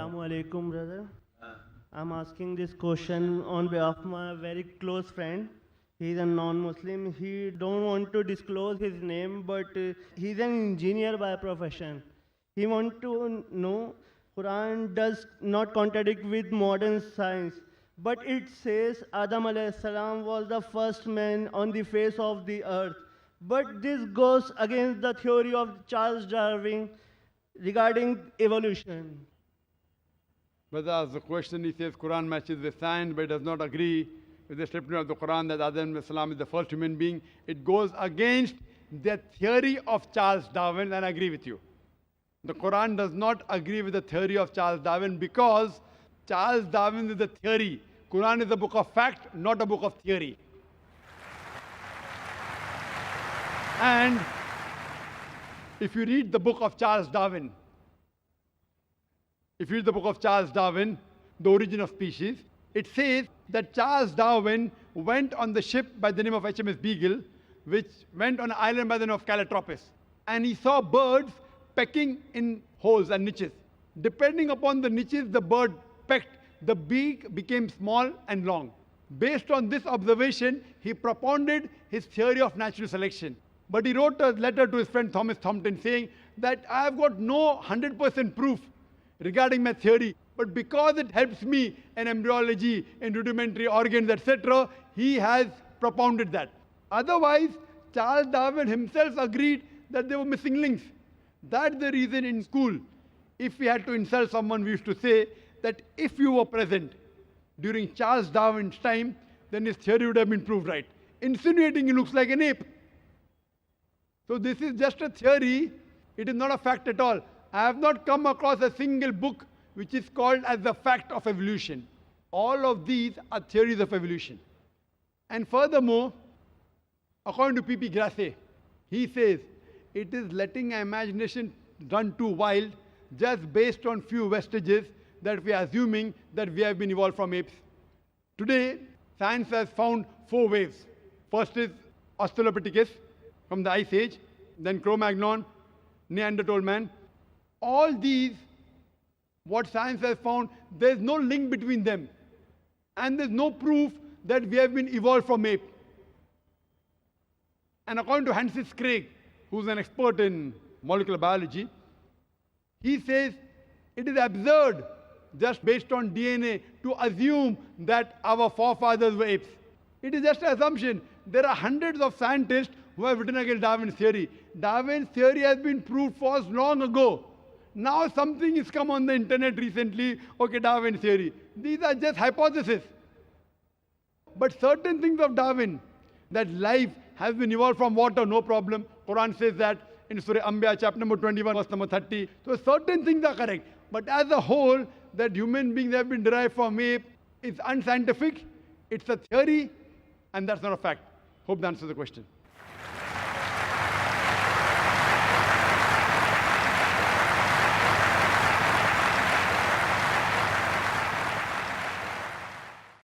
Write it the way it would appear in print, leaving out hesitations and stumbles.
Assalamu alaikum, brother. I'm asking this question on behalf of my very close friend. He's a non-Muslim. He don't want to disclose his name, but he's an engineer by profession. He want to know Quran does not contradict with modern science, but it says Adam alayhi salam was the first man on the face of the earth. But this goes against the theory of Charles Darwin regarding evolution. Brother asks the question, he says Quran matches with science, but does not agree with the statement of the Quran that Adam alayhi salam is the first human being. It goes against the theory of Charles Darwin, and I agree with you. The Quran does not agree with the theory of Charles Darwin because Charles Darwin is the theory. Quran is a book of fact, not a book of theory. And if you read the book of Charles Darwin, The Origin of Species, it says that Charles Darwin went on the ship by the name of HMS Beagle, which went on an island by the name of Calotropis. And he saw birds pecking in holes and niches. Depending upon the niches the bird pecked, the beak became small and long. Based on this observation, he propounded his theory of natural selection. But he wrote a letter to his friend Thomas Thompson saying that I have got no 100% proof regarding my theory, but because it helps me in embryology, in rudimentary organs, etc., he has propounded that. Otherwise, Charles Darwin himself agreed that there were missing links. That's the reason in school, if we had to insult someone, we used to say that if you were present during Charles Darwin's time, then his theory would have been proved right. Insinuating he looks like an ape. So this is just a theory. It is not a fact at all. I have not come across a single book which is called as the fact of evolution. All of these are theories of evolution. And furthermore, according to P.P. Grasset, he says, it is letting imagination run too wild just based on few vestiges that we are assuming that we have been evolved from apes. Today, science has found 4 waves. First is Australopithecus from the Ice Age, then Cro-Magnon, Neanderthal man. All these, what science has found, there's no link between them. And there's no proof that we have been evolved from ape. And according to Francis Crick, who's an expert in molecular biology, he says it is absurd just based on DNA to assume that our forefathers were apes. It is just an assumption. There are hundreds of scientists who have written against Darwin's theory. Darwin's theory has been proved false long ago. Now something has come on the internet recently, okay, Darwin's theory. These are just hypotheses. But certain things of Darwin, that life has been evolved from water, no problem. Quran says that in Surah Anbiya, chapter number 21, verse number 30. So certain things are correct. But as a whole, that human beings have been derived from ape is unscientific. It's a theory, and that's not a fact. Hope that answers the question.